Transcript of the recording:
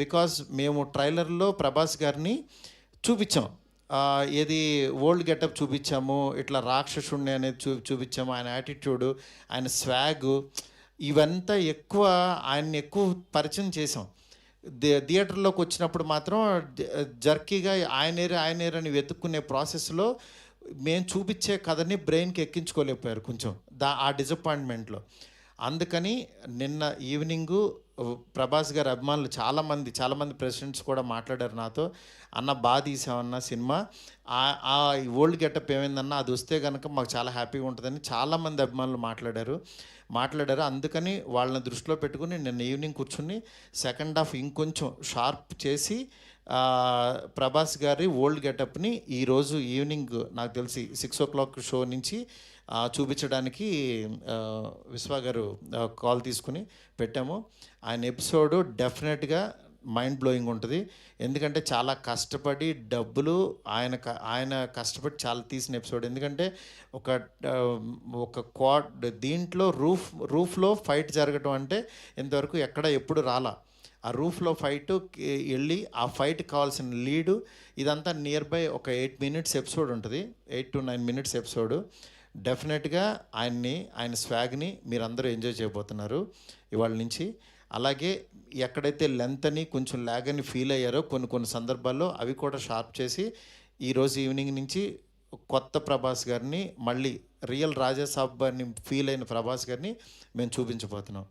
Because మేము ట్రైలర్లో ప్రభాస్ గారిని చూపించాం. ఏది ఓల్డ్ గెటప్ చూపించాము, ఇట్లా రాక్షసుణ్ణి అనేది చూపించాము. ఆయన యాటిట్యూడు, ఆయన స్వాగు, ఇవంతా ఎక్కువ ఆయన్ని ఎక్కువ పరిచయం చేసాం. థియేటర్లోకి వచ్చినప్పుడు మాత్రం జర్కీగా ఆయనేరు అని వెతుక్కునే ప్రాసెస్లో మేము చూపించే కథని బ్రెయిన్కి ఎక్కించుకోలేకపోయారు కొంచెం ఆ డిసప్పాయింట్మెంట్లో. అందుకని నిన్న ఈవినింగు ప్రభాస్ గారి అభిమానులు చాలామంది ప్రెసిడెంట్స్ కూడా మాట్లాడారు నాతో. అన్న బాగా తీసామన్న సినిమా, ఆ ఓల్డ్ గెటప్ ఏమైందన్నా అది వస్తే కనుక మాకు చాలా హ్యాపీగా ఉంటుందని చాలామంది అభిమానులు మాట్లాడారు. అందుకని వాళ్ళని దృష్టిలో పెట్టుకుని నిన్న ఈవినింగ్ కూర్చుని సెకండ్ హాఫ్ ఇంకొంచెం షార్ప్ చేసి ప్రభాస్ గారి ఓల్డ్ గెటప్ని ఈరోజు ఈవినింగ్ నాకు తెలిసి 6 o'clock షో నుంచి చూపించడానికి విశ్వ గారు కాల్ తీసుకుని పెట్టాము. ఆయన ఎపిసోడు డెఫినెట్గా మైండ్ బ్లోయింగ్ ఉంటుంది. ఎందుకంటే చాలా కష్టపడి డబ్బులు ఆయన కష్టపడి చాలా తీసిన ఎపిసోడ్. ఎందుకంటే ఒక క్వాడ్ దీంట్లో రూఫ్లో ఫైట్ జరగటం అంటే ఇంతవరకు ఎప్పుడు రాలా. ఆ రూఫ్లో ఫైట్ వెళ్ళి ఆ ఫైట్ కావాల్సిన లీడు ఇదంతా నియర్ బై ఒక 8 minutes ఎపిసోడ్ ఉంటుంది, 8 to 9 minutes ఎపిసోడు. డెఫినెట్గా ఆయన స్వాగ్ని మీరందరూ ఎంజాయ్ చేయబోతున్నారు ఇవాళ నుంచి. అలాగే ఎక్కడైతే లెంత్ అని కొంచెం ల్యాగ్ అని ఫీల్ అయ్యారో కొన్ని సందర్భాల్లో అవి కూడా షార్ప్ చేసి ఈరోజు ఈవినింగ్ నుంచి కొత్త ప్రభాస్ గారిని, మళ్ళీ రియల్ రాజాసాబ్ అని ఫీల్ అయిన ప్రభాస్ గారిని మేము చూపించబోతున్నాం.